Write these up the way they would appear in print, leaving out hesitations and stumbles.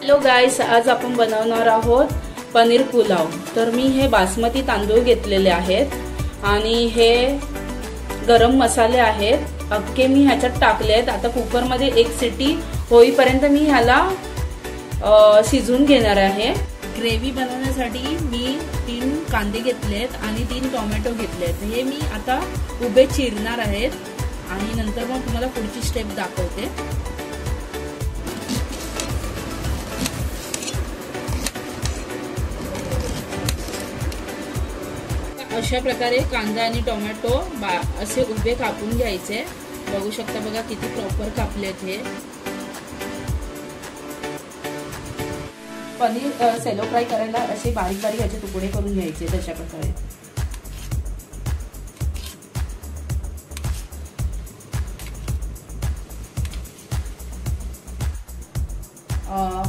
Hello guys, आज आपण बनवणार आहोत पनीर पुलाव। तर मी हे बासमती तांदूळ घेतलेले आहेत आणि हे गरम मसाले आहेत, अख्खे मी ह्याच्यात टाकले आहेत। आता कुकर मध्ये एक सिटी होईपर्यंत मी ह्याला शिजवून घेणार आहे। ग्रेव्ही बनवण्यासाठी मी 3 कांदे घेतलेत आणि 3 टोमॅटो घेतलेत। हे मी आता उभे चिरणार आहेत आणि नंतर मग तुम्हाला पुढची स्टेप दाखवते। अशा प्रकारे कांदा आणि टोमॅटो असे उभे कापून घ्यायचे। बघू शकता बघा किती प्रॉपर कापलेत हे। पनीर सेलो फ्राय करायला असे बारीक बारीक याचे तुकडे करून घ्यायचे तशा प्रकारे।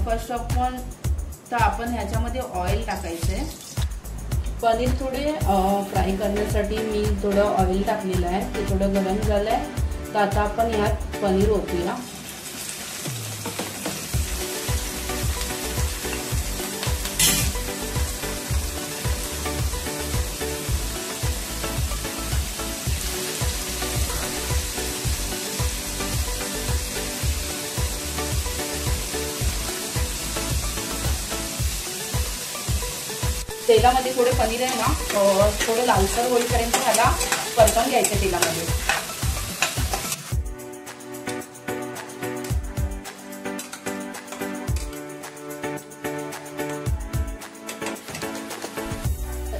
फर्स्ट ऑफ ऑल तर आपण ह्याच्यामध्ये ऑइल टाकायचे। पनीर थोडे फ्राय करण्यासाठी मी थोडं ऑइल टाकलेलं आहे, ते थोडं गरम झालंय। तर आता आपण यात पनीर ओतूया। तेलामध्ये थोडे पनीर आहे ना थोडं लालसर होईपर्यंत ह्याला परतून घ्यायचं तेलामध्ये।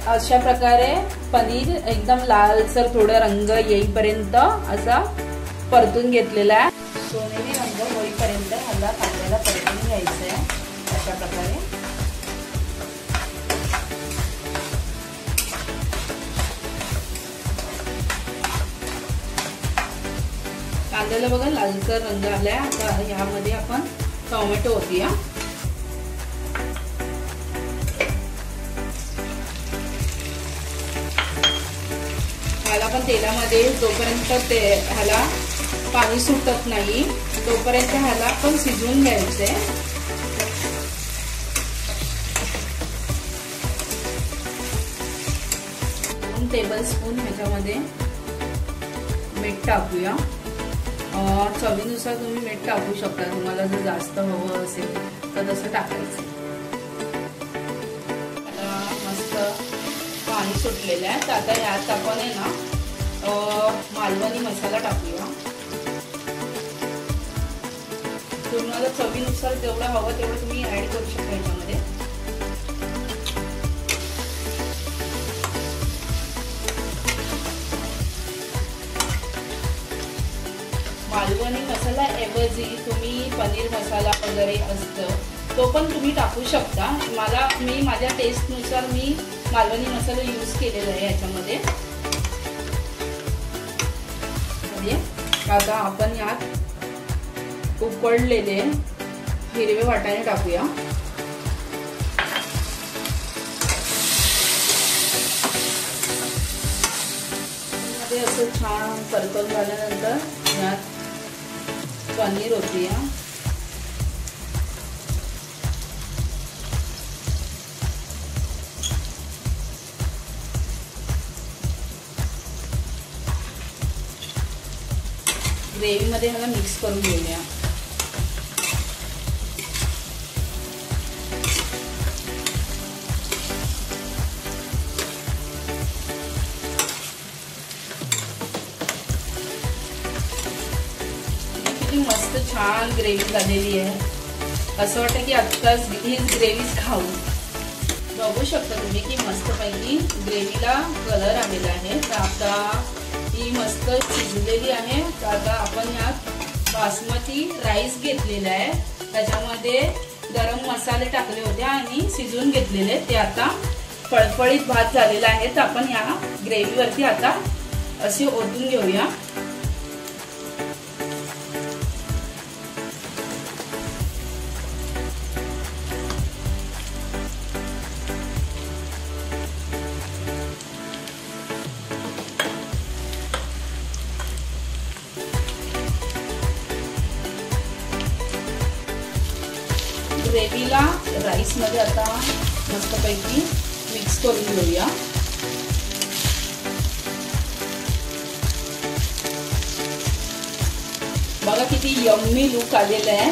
अशा प्रकारे पनीर एकदम लालसर थोडं रंग येईपर्यंत असा परतून घेतलेला आहे। सोनेरी रंग होईपर्यंत ह्याला कांद्याला परतून घ्यायचं आहे अशा प्रकारे। कांद्याला बघा लालसर रंग आलाय। आता यामध्ये आपण टोमॅटो ओतूया। ह्याला पण तेलामध्ये जोपर्यंत ह्याला पाणी सुटत नाही तोपर्यंत ह्याला पण शिजवून घ्यायचंय। 2 टेबलस्पून ह्याच्यामध्ये मीठ टाकूया। चवीनुसार तुम्ही मीठ टाकू शकता, तुम्हाला जर जास्त हवं असेल तर तसं टाकायचं। आता मस्त पाणी सुटलेलं आहे। तर आता यात आपण आहे ना मालवणी मसाला टाकूया। तुम्हाला चवीनुसार जेवढं हवं तेवढं तुम्ही ऍड करू शकता याच्यामध्ये। मालवणी मसाला ऐवजी तुम्ही पनीर मसाला वगैरे असतं तो पण तुम्ही टाकू शकता। मी माझ्या टेस्टनुसार मी मालवणी मसाला यूज केलेला आहे याच्यामध्ये। आता आपण यात उकडलेले हिरवे वाटाणे टाकूया। मध्ये असं छान परतून झाल्यानंतर यात पनीर ओतूया। ग्रेव्ही मध्ये ह्याला मिक्स करून घेऊया। मस्त छान ग्रेव्ही झालेली आहे। असं वाटतं की आत्ताच हीच ग्रेव्हीच खाऊ। बघू शकता तुम्ही की मस्तपैकी ग्रेव्हीला कलर आलेला आहे। तर आता ही मस्त शिजलेली आहे। तर आता आपण यात बासमती राईस घेतलेला आहे, त्याच्यामध्ये गरम मसाले टाकले होते आणि शिजवून घेतलेले ते आता फळफळीत भात झालेला आहे। तर आपण या ग्रेव्हीवरती आता असे ओतून घेऊया। ग्रेव्हीला राईसमध्ये आता मस्तपैकी मिक्स करून घेऊया. बघा किती यम्मी लुक आलेला आहे.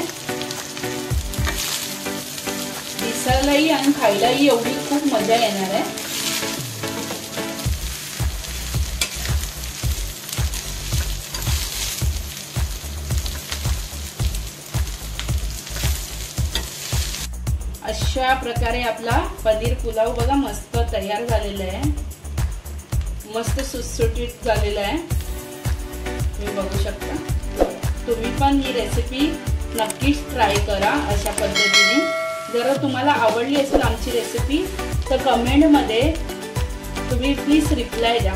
दिसायलाही आणि खायलाही एवढी खूप मजा येणार आहे. अशा प्रकारे आपला पनीर पुलाव बघा मस्त तयार झालेला आहे. मस्त सुटसुटीत झालेला आहे. तुम्ही बघू शकता. तुम्ही पण ही रेसिपी नक्कीच ट्राय करा अशा पद्धतीने. जर तुम्हाला आवडली असेल आमची रेसिपी तर कमेंटमध्ये तुम्ही प्लीज रिप्लाय द्या.